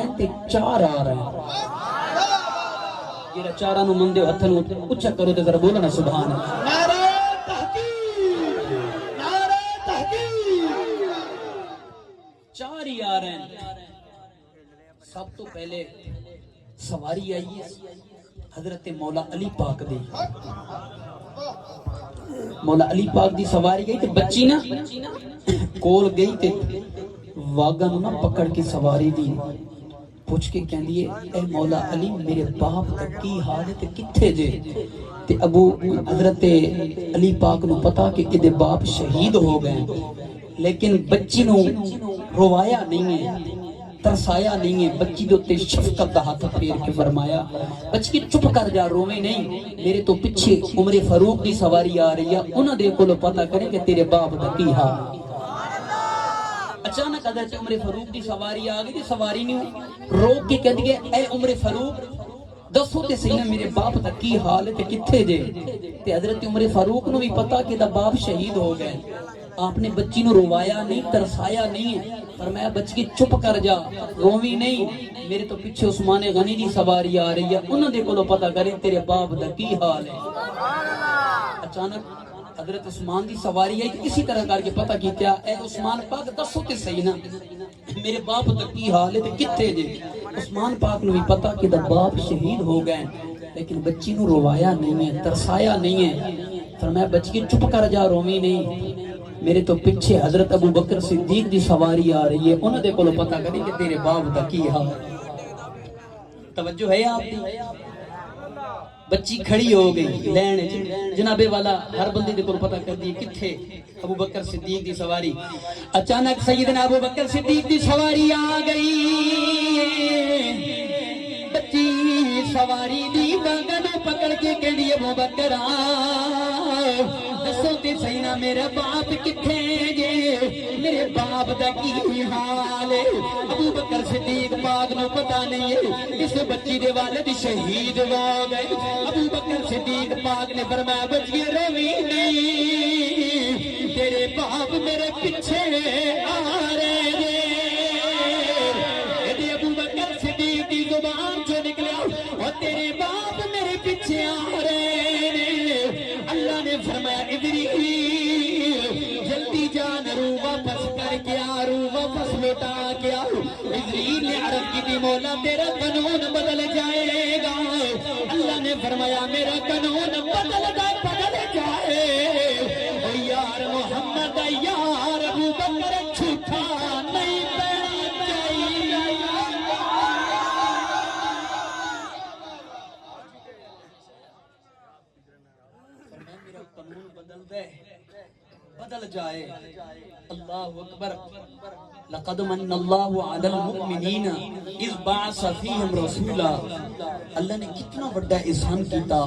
ہیں تے چار آ رہے ہیں یہ چاراں نو مندے ہتھ نو اونچا کرو تے ذرا بولو نا سبحان اللہ نعرہ تحقیق نعرہ تحقیق چار ہی آ رہے ہیں سب تو پہلے سواری آئی ہے حضرت مولا علی پاک دی مولا علی پاک دی سواری گئی تے بچی نا کول گئی تے واگا نو نا پکڑ کے سواری دی پوچھ کے کہن دیئے اے مولا علی میرے باپ دا کی حال ہے تے کتھے جے تے ابو حضرت علی پاک نو پتا کہ ادھے باپ شہید ہو گئے لیکن بچی نو روایا نہیں ہے ترسایا نہیں ہے بچی دو تے شفقت دا ہاتھ پھیر کے فرمایا بچی کی چپ کر جا روے نہیں میرے تو پیچھے عمر فاروق دی سواری آ رہی ہے انہاں دے کولو پتہ کرے کہ تیرے باپ دا کی حال اچانک حضرت عمر فاروق دی سواری آ گئی سواری نے روک کے کہہ دیا اے عمر فاروق دسو تے صحیح نا میرے باپ دا کی حال ہے تے کتھے جے تے حضرت عمر فاروق نو بھی پتا کہ دا باپ شہید ہو گئے آپ نے بچی نو روایا نہیں ترسایا نہیں فرمایا بچی چپ کر جا رووی نہیں میرے تو پیچھے عثمان غنی دی سواری آ رہی ہے انہاں دے کولو پتہ کرے تیرے باپ دا کی حال ہے اچانک حضرت عثمان دی سواری آئی اسی طرح کر کے پتہ کیتا اے عثمان پاک دسو تے صحیح نا میرے باپ دا کی حال ہے تے کتھے جے عثمان پاک نو بھی پتہ کہ دا باپ شہید ہو گئے لیکن بچی نو روایا نہیں ہے ترسایا نہیں ہے فرمایا بچی چپ کر جا رووی نہیں میرے تو پیچھے حضرت ابو بکر صدیق دی سواری آ رہی ہے انہوں دے کولو پتہ کریں کہ تیرے باپ دا کی حال توجہ ہے آپ دی بچی کھڑی ہو گئی لین جنابے والا ہر بندے دے کولو پتہ کر دی کتھے ابو بکر صدیق دی سواری اچانک سیدنا ابو بکر صدیق دی سواری آ گئی بچی سواری دی باگن پکڑ کے کہنی ابو بکر دسو تے صحیح نا میرے باپ کتھے جے میرے باپ دا کی حال ہے ابو بکر صدیق پاک نو پتہ نہیں ہے اس بچی دے والد شہید ہو گئے ابو بکر صدیق پاک نے فرمایا بچی روی نہیں تیرے باپ میرے پیچھے آ رہے ہیں ابو بکر صدیق دی زبان جو نکلا اور تیرے باپ میرے پیچھے آ رہے ہیں اللہ نے فرمایا جلدی جان رو واپس کر کے آ رو واپس لوٹا کے آ عزریل نے عرض کی تھی مولا تیرا قانون بدل جائے گا اللہ نے فرمایا میرا قانون بدل جائے یار محمد یار ابو بکر جھوٹا نہیں بننا چاہیے میرا قانون بدل جائے اللہ اکبر لقد من اللہ علی المؤمنین اذ بعث فیہم رسولا اللہ نے کتنا بڑا احسان کیتا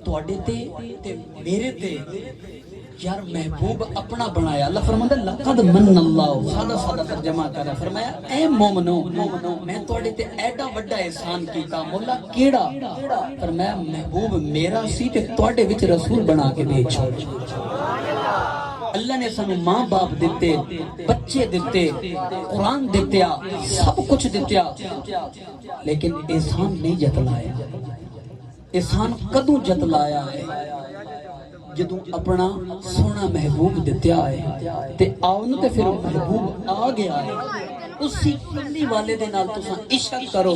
تواڈے تے میرے تے یار محبوب اپنا بنایا اللہ فرماتا لقد من اللہ سادہ سادہ ترجمہ کرا فرمایا اے مومنو میں تواڈے تے ایڈا بڑا احسان کیتا مولا کیڑا فرمایا محبوب میرا سی تے تواڈے وچ رسول بنا کے بھیجا اللہ نے سانو ماں باپ دیتے بچے دیتے قرآن دیتیا سب کچھ دیتیا لیکن احسان نہیں جتلایا احسان کدوں جتلایا ہے جدوں اپنا سونا محبوب دیتیا ہے تے آؤن تے پھر محبوب آ گیا ہے اسی کملی والے دے نال تساں عشق کرو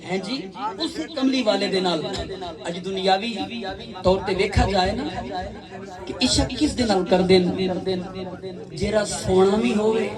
ہیں جی اسی کملی والے دے نال اج دنیاوی طور تے دیکھا جائے نا کہ عشق کس دے نال کر دین جیڑا سونا بھی ہوئے